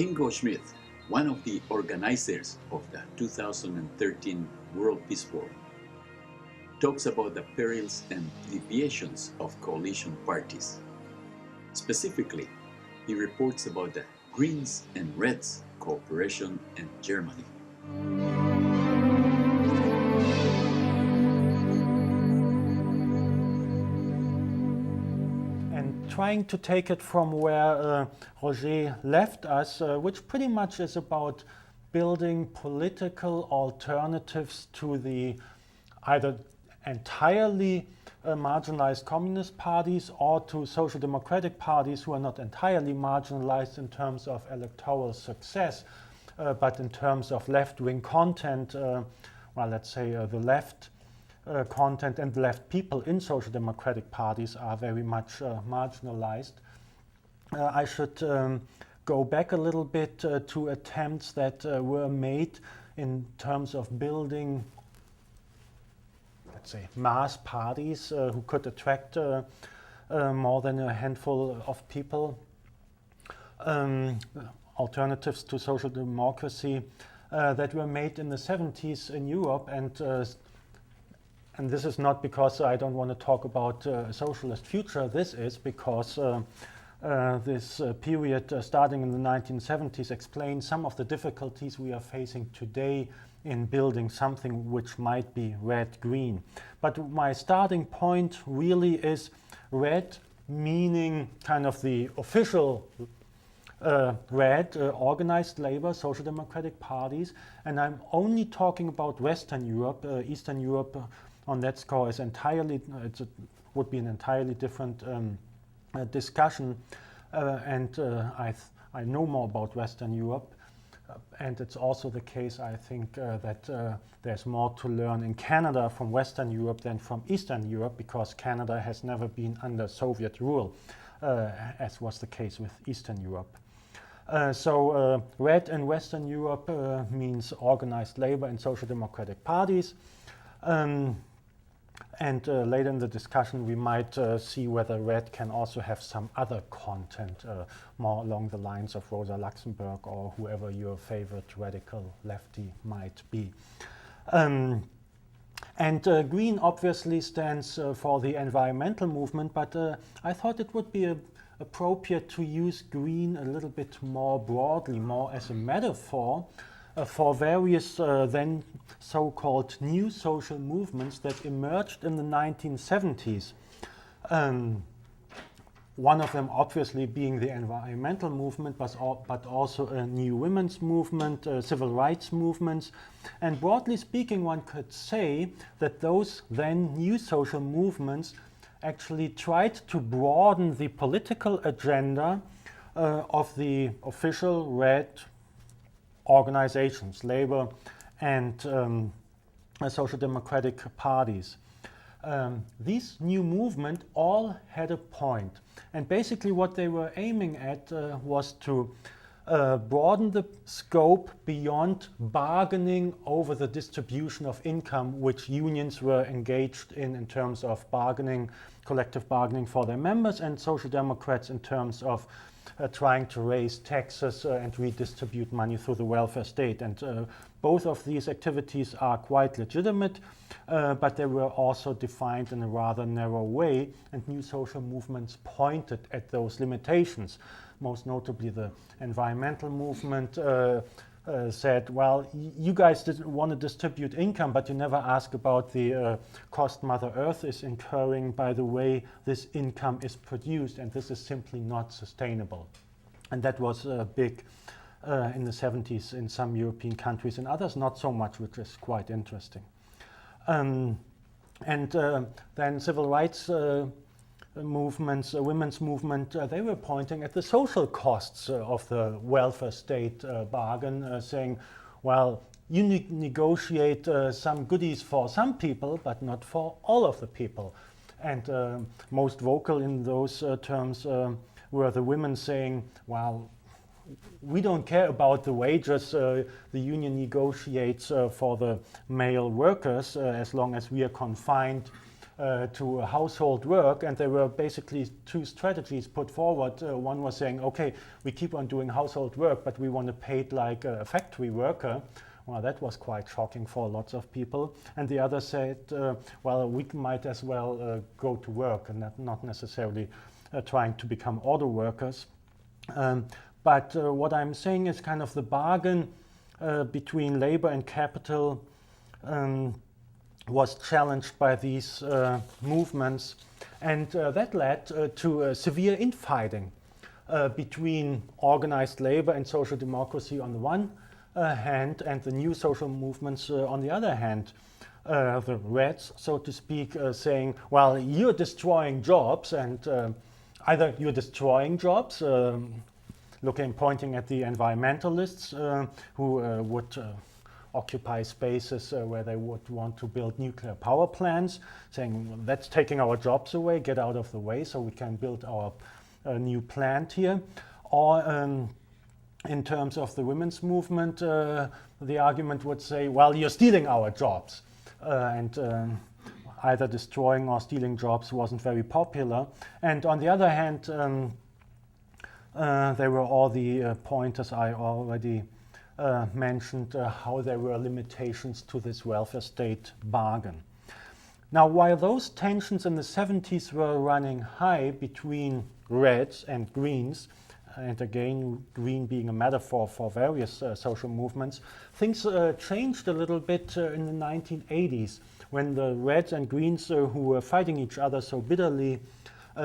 Ingo Schmidt, one of the organizers of the 2013 World Peace Forum, talks about the perils and deviations of coalition parties. Specifically, he reports about the Greens and Reds cooperation in Germany. And trying to take it from where Roger left us, which pretty much is about building political alternatives to the either entirely marginalized communist parties or to social democratic parties who are not entirely marginalized in terms of electoral success, but in terms of left-wing content, well, let's say the left content and the left people in social democratic parties are very much marginalized. I should go back a little bit to attempts that were made in terms of building, let's say, mass parties who could attract more than a handful of people. Alternatives to social democracy that were made in the 70s in Europe, and this is not because I don't want to talk about a socialist future. This is because this period starting in the 1970s explains some of the difficulties we are facing today in building something which might be red-green. But my starting point really is red, meaning kind of the official red, organized labor, social democratic parties, and I'm only talking about Western Europe. Eastern Europe on that score is entirely, would be an entirely different discussion, and I know more about Western Europe, and it's also the case, I think, that there's more to learn in Canada from Western Europe than from Eastern Europe, because Canada has never been under Soviet rule, as was the case with Eastern Europe. So red in Western Europe means organized labor and social democratic parties. And later in the discussion we might see whether red can also have some other content, more along the lines of Rosa Luxemburg or whoever your favorite radical lefty might be. And green obviously stands for the environmental movement, but I thought it would be appropriate to use green a little bit more broadly, more as a metaphor for various then so-called new social movements that emerged in the 1970s. One of them obviously being the environmental movement, but also a new women's movement, civil rights movements. And broadly speaking, one could say that those then new social movements actually tried to broaden the political agenda of the official red organizations, labor and social democratic parties. These new movements all had a point, and basically what they were aiming at was to broaden the scope beyond bargaining over the distribution of income, which unions were engaged in terms of bargaining, collective bargaining for their members, and social democrats in terms of trying to raise taxes and redistribute money through the welfare state. And both of these activities are quite legitimate, but they were also defined in a rather narrow way, and new social movements pointed at those limitations. Most notably, the environmental movement said, well, you guys want to distribute income, but you never ask about the cost Mother Earth is incurring by the way this income is produced, and this is simply not sustainable. And that was big in the 70s in some European countries, in others not so much, which is quite interesting. And then civil rights movements, women's movement, they were pointing at the social costs of the welfare state bargain, saying, well, you negotiate some goodies for some people, but not for all of the people. And most vocal in those terms were the women saying, well, we don't care about the wages the union negotiates for the male workers as long as we are confined to household work, and there were basically two strategies put forward. One was saying, okay, we keep on doing household work, but we want to pay it like a factory worker. Well, that was quite shocking for lots of people. And the other said, well, we might as well go to work and not necessarily trying to become auto workers. But what I'm saying is kind of the bargain between labor and capital was challenged by these movements, and that led to severe infighting between organized labor and social democracy on the one hand, and the new social movements on the other hand. The Reds, so to speak, saying, well, you're destroying jobs, and either you're destroying jobs, pointing at the environmentalists who would occupy spaces where they would want to build nuclear power plants, saying, well, that's taking our jobs away, get out of the way so we can build our new plant here. Or in terms of the women's movement, the argument would say, well, you're stealing our jobs. And either destroying or stealing jobs wasn't very popular. And on the other hand, there were all the pointers I already mentioned, how there were limitations to this welfare state bargain. Now, while those tensions in the 70s were running high between Reds and Greens, and again, green being a metaphor for various social movements, things changed a little bit in the 1980s, when the Reds and Greens, who were fighting each other so bitterly,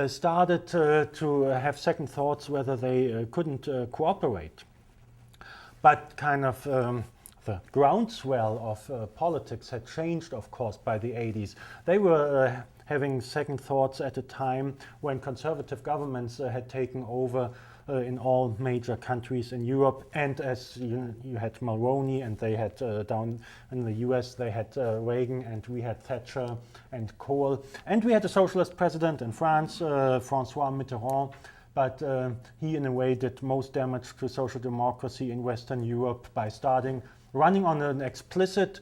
started to have second thoughts whether they couldn't cooperate. But kind of the groundswell of politics had changed, of course, by the 80s. They were having second thoughts at a time when conservative governments had taken over in all major countries in Europe, and as you had Mulroney, and they had down in the US they had Reagan, and we had Thatcher and Kohl, and we had a socialist president in France, François Mitterrand, but he in a way did most damage to social democracy in Western Europe by running on an explicit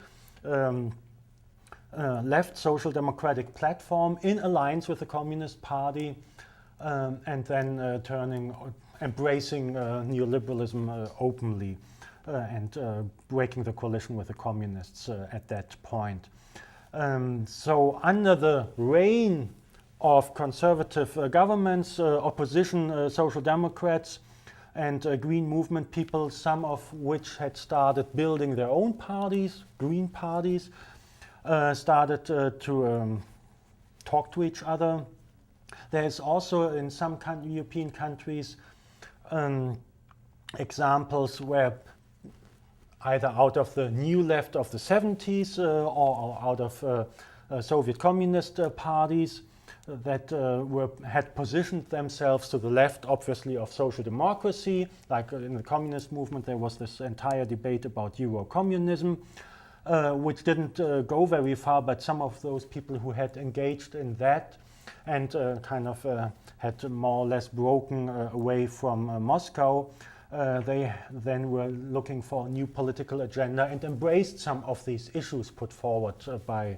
left social democratic platform in alliance with the Communist Party, and then embracing neoliberalism openly and breaking the coalition with the communists at that point. So under the reign of conservative governments, opposition social democrats and green movement people, some of which had started building their own parties, green parties, started to talk to each other. There's also in some European countries examples where either out of the new left of the 70s or out of Soviet communist parties that had positioned themselves to the left, obviously, of social democracy. Like in the communist movement, there was this entire debate about Euro-communism, which didn't go very far, but some of those people who had engaged in that and had more or less broken away from Moscow, they then were looking for a new political agenda and embraced some of these issues put forward by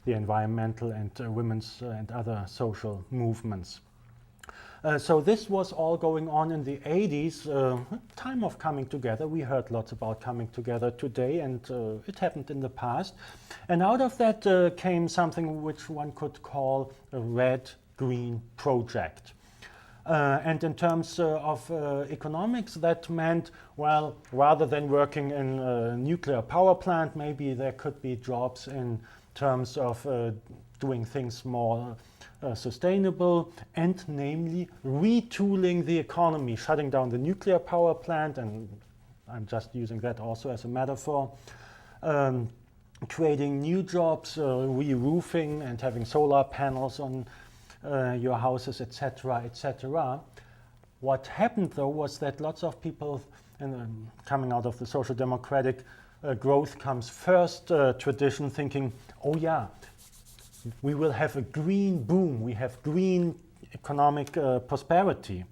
the environmental and women's and other social movements. So this was all going on in the 80s, time of coming together. We heard lots about coming together today, and it happened in the past. And out of that came something which one could call a red-green project. And in terms of economics, that meant, well, rather than working in a nuclear power plant, maybe there could be jobs in terms of doing things more sustainable, and namely retooling the economy, shutting down the nuclear power plant, and I'm just using that also as a metaphor, creating new jobs, re-roofing and having solar panels on your houses, etc., etc. What happened though was that lots of people, coming out of the social democratic growth comes first tradition, thinking, oh yeah, we will have a green boom, we have green economic prosperity.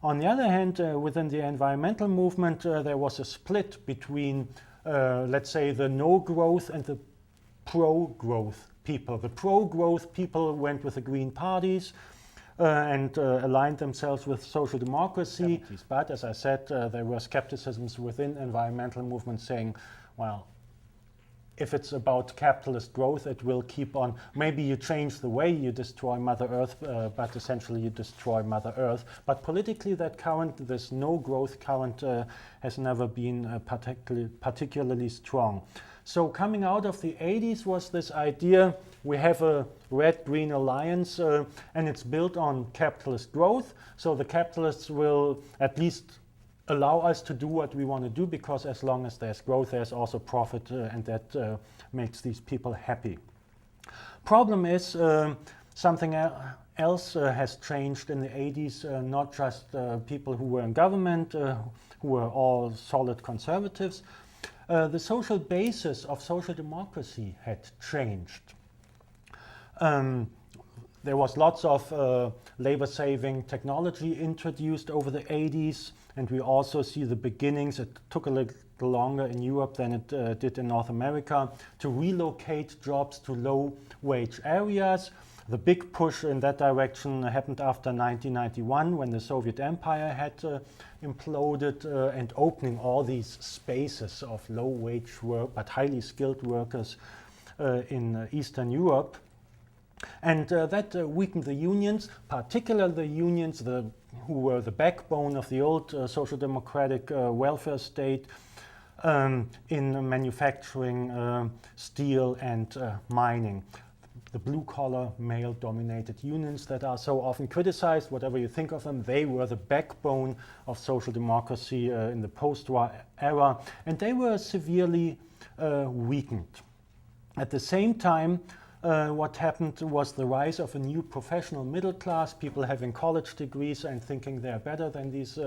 On the other hand, within the environmental movement, there was a split between, let's say, the no growth and the pro-growth people. The pro-growth people went with the Green parties and aligned themselves with social democracy. But as I said, there were skepticisms within environmental movements saying, well, if it's about capitalist growth, it will keep on. Maybe you change the way you destroy Mother Earth, but essentially you destroy Mother Earth. But politically, that current, this no-growth current, has never been particularly strong. So coming out of the 80s was this idea, we have a red-green alliance, and it's built on capitalist growth. So the capitalists will at least allow us to do what we want to do, because as long as there's growth, there's also profit, and that makes these people happy. Problem is, something else has changed in the 80s, not just people who were in government, who were all solid conservatives. The social basis of social democracy had changed. There was lots of labor-saving technology introduced over the 80s, and we also see the beginnings. It took a little longer in Europe than it did in North America to relocate jobs to low-wage areas. The big push in that direction happened after 1991, when the Soviet Empire had imploded, and opening all these spaces of low-wage work but highly skilled workers in Eastern Europe. And that weakened the unions, particularly the unions who were the backbone of the old social democratic welfare state in manufacturing, steel and mining. The blue-collar, male-dominated unions that are so often criticized, whatever you think of them, they were the backbone of social democracy in the post-war era, and they were severely weakened. At the same time, what happened was the rise of a new professional middle class, people having college degrees and thinking they're better than these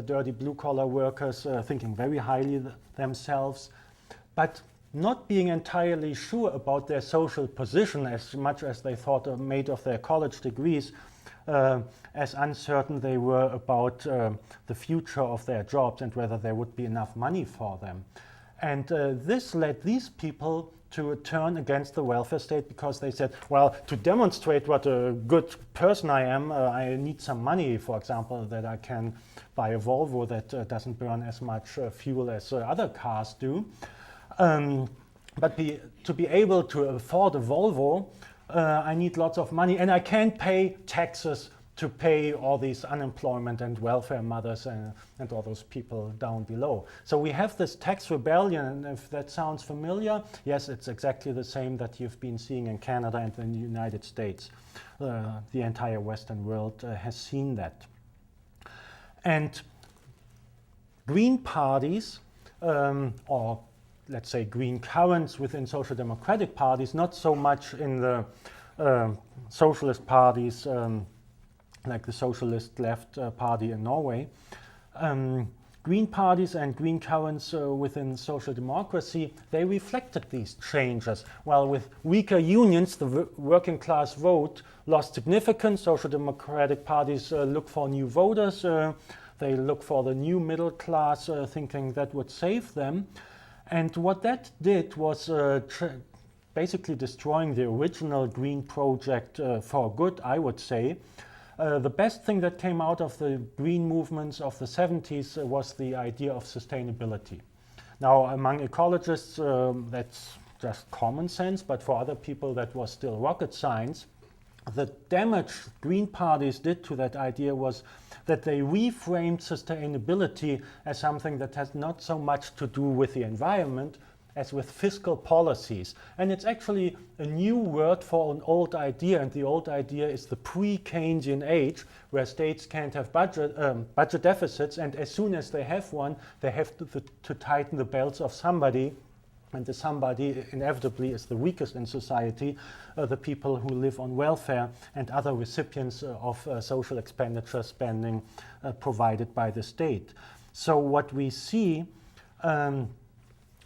dirty blue-collar workers, thinking very highly themselves, but not being entirely sure about their social position as much as they thought made of their college degrees, as uncertain they were about the future of their jobs and whether there would be enough money for them. And this led these people to turn against the welfare state, because they said, well, to demonstrate what a good person I am, I need some money, for example, that I can buy a Volvo that doesn't burn as much fuel as other cars do. But to be able to afford a Volvo, I need lots of money, and I can't pay taxes to pay all these unemployment and welfare mothers and all those people down below. So we have this tax rebellion, and if that sounds familiar, yes, it's exactly the same that you've been seeing in Canada and in the United States. The entire Western world has seen that. And green parties, or let's say green currents within social democratic parties, not so much in the socialist parties, like the Socialist Left Party in Norway. Green parties and green currents within social democracy, they reflected these changes. While with weaker unions, the working class vote lost significance. Social democratic parties look for new voters. They look for the new middle class, thinking that would save them. And what that did was basically destroying the original green project for good, I would say. The best thing that came out of the green movements of the 70s was the idea of sustainability. Now, among ecologists, that's just common sense, but for other people, that was still rocket science. The damage green parties did to that idea was that they reframed sustainability as something that has not so much to do with the environment as with fiscal policies. And it's actually a new word for an old idea, and the old idea is the pre-Keynesian age, where states can't have budget deficits, and as soon as they have one, they have to tighten the belts of somebody, and the somebody inevitably is the weakest in society, the people who live on welfare and other recipients of social expenditure spending provided by the state. So what we see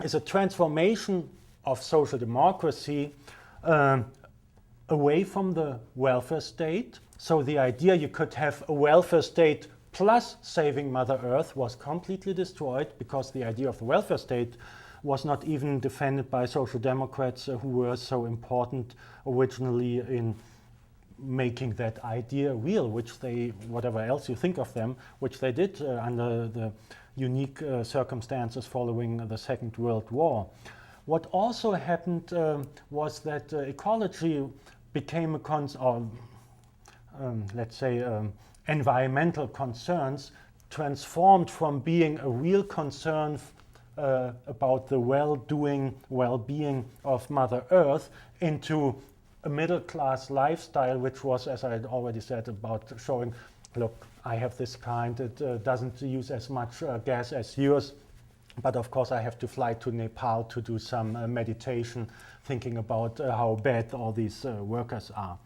is a transformation of social democracy away from the welfare state. So the idea you could have a welfare state plus saving Mother Earth was completely destroyed, because the idea of the welfare state was not even defended by Social Democrats who were so important originally in making that idea real, which they, whatever else you think of them, which they did under the unique circumstances following the Second World War. What also happened was that ecology became a let's say environmental concerns transformed from being a real concern about the well-being of Mother Earth into a middle-class lifestyle, which was, as I had already said, about showing, look, I have this kind, it doesn't use as much gas as yours, but of course I have to fly to Nepal to do some meditation, thinking about how bad all these workers are.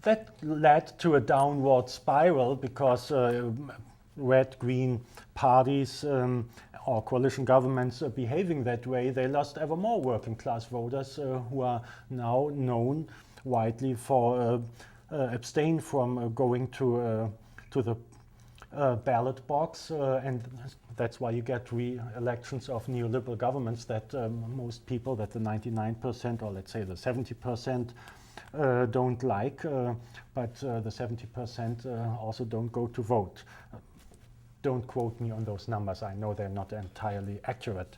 That led to a downward spiral because red-green parties or coalition governments behaving that way, they lost ever more working-class voters who are now known widely for abstain from going to the ballot box, and that's why you get re-elections of neoliberal governments that most people, that the 99% or let's say the 70% don't like, but the 70% also don't go to vote. Don't quote me on those numbers, I know they're not entirely accurate.